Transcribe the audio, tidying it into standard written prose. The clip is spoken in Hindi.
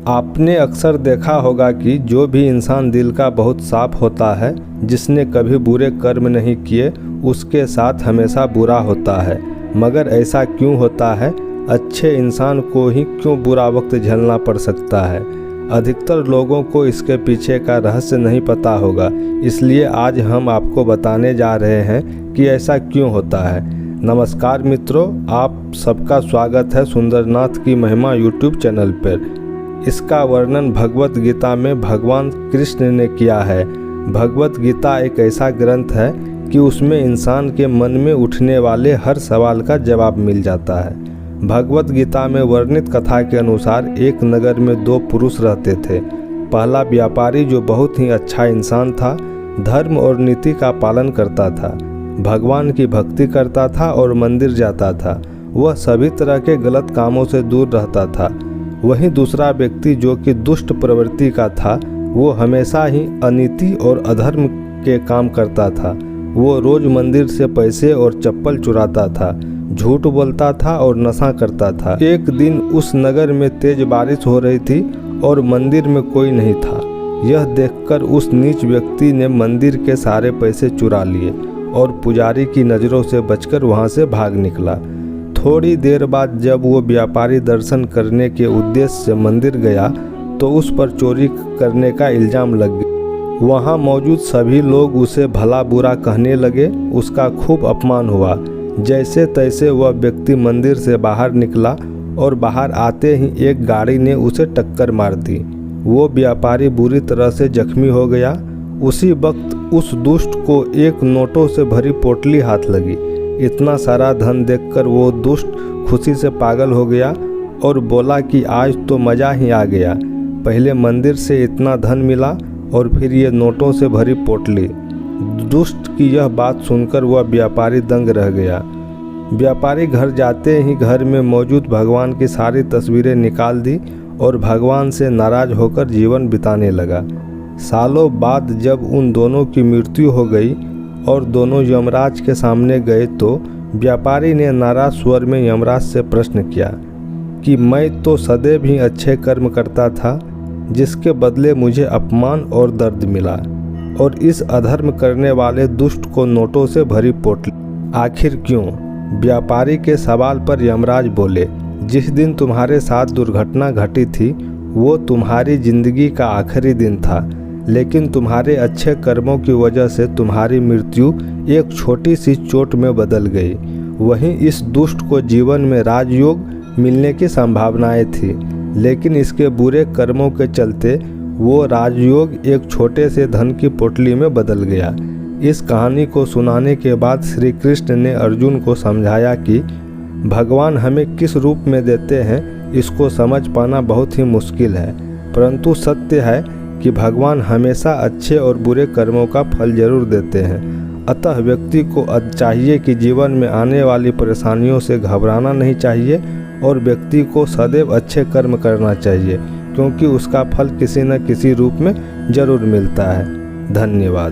आपने अक्सर देखा होगा कि जो भी इंसान दिल का बहुत साफ होता है, जिसने कभी बुरे कर्म नहीं किए, उसके साथ हमेशा बुरा होता है। मगर ऐसा क्यों होता है? अच्छे इंसान को ही क्यों बुरा वक्त झेलना पड़ सकता है? अधिकतर लोगों को इसके पीछे का रहस्य नहीं पता होगा, इसलिए आज हम आपको बताने जा रहे हैं कि ऐसा क्यों होता है। नमस्कार मित्रों, आप सबका स्वागत है सुंदरनाथ की महिमा यूट्यूब चैनल पर। इसका वर्णन भगवत गीता में भगवान कृष्ण ने किया है। भगवत गीता एक ऐसा ग्रंथ है कि उसमें इंसान के मन में उठने वाले हर सवाल का जवाब मिल जाता है। भगवत गीता में वर्णित कथा के अनुसार एक नगर में दो पुरुष रहते थे। पहला व्यापारी जो बहुत ही अच्छा इंसान था, धर्म और नीति का पालन करता था, भगवान की भक्ति करता था और मंदिर जाता था। वह सभी तरह के गलत कामों से दूर रहता था। वहीं दूसरा व्यक्ति जो कि दुष्ट प्रवृत्ति का था, वो हमेशा ही अनीति और अधर्म के काम करता था। वो रोज मंदिर से पैसे और चप्पल चुराता था, झूठ बोलता था और नशा करता था। एक दिन उस नगर में तेज बारिश हो रही थी और मंदिर में कोई नहीं था। यह देखकर उस नीच व्यक्ति ने मंदिर के सारे पैसे चुरा लिए और पुजारी की नज़रों से बचकर वहां से भाग निकला। थोड़ी देर बाद जब वो व्यापारी दर्शन करने के उद्देश्य से मंदिर गया तो उस पर चोरी करने का इल्ज़ाम लग गया। वहाँ मौजूद सभी लोग उसे भला बुरा कहने लगे। उसका खूब अपमान हुआ। जैसे तैसे वह व्यक्ति मंदिर से बाहर निकला और बाहर आते ही एक गाड़ी ने उसे टक्कर मार दी। वो व्यापारी बुरी तरह से जख्मी हो गया। उसी वक्त उस दुष्ट को एक नोटों से भरी पोटली हाथ लगी। इतना सारा धन देखकर वो दुष्ट खुशी से पागल हो गया और बोला कि आज तो मज़ा ही आ गया। पहले मंदिर से इतना धन मिला और फिर ये नोटों से भरी पोटली। दुष्ट की यह बात सुनकर वह व्यापारी दंग रह गया। व्यापारी घर जाते ही घर में मौजूद भगवान की सारी तस्वीरें निकाल दी और भगवान से नाराज होकर जीवन बिताने लगा। सालों बाद जब उन दोनों की मृत्यु हो गई और दोनों यमराज के सामने गए तो व्यापारी ने नाराज स्वर में यमराज से प्रश्न किया कि मैं तो सदैव ही अच्छे कर्म करता था, जिसके बदले मुझे अपमान और दर्द मिला, और इस अधर्म करने वाले दुष्ट को नोटों से भरी पोटली। आखिर क्यों? व्यापारी के सवाल पर यमराज बोले, जिस दिन तुम्हारे साथ दुर्घटना घटी थी वो तुम्हारी जिंदगी का आखिरी दिन था, लेकिन तुम्हारे अच्छे कर्मों की वजह से तुम्हारी मृत्यु एक छोटी सी चोट में बदल गई। वहीं इस दुष्ट को जीवन में राजयोग मिलने की संभावनाएं थी, लेकिन इसके बुरे कर्मों के चलते वो राजयोग एक छोटे से धन की पोटली में बदल गया। इस कहानी को सुनाने के बाद श्री कृष्ण ने अर्जुन को समझाया कि भगवान हमें किस रूप में देते हैं इसको समझ पाना बहुत ही मुश्किल है, परंतु सत्य है कि भगवान हमेशा अच्छे और बुरे कर्मों का फल जरूर देते हैं। अतः व्यक्ति को चाहिए कि जीवन में आने वाली परेशानियों से घबराना नहीं चाहिए और व्यक्ति को सदैव अच्छे कर्म करना चाहिए, क्योंकि उसका फल किसी न किसी रूप में जरूर मिलता है। धन्यवाद।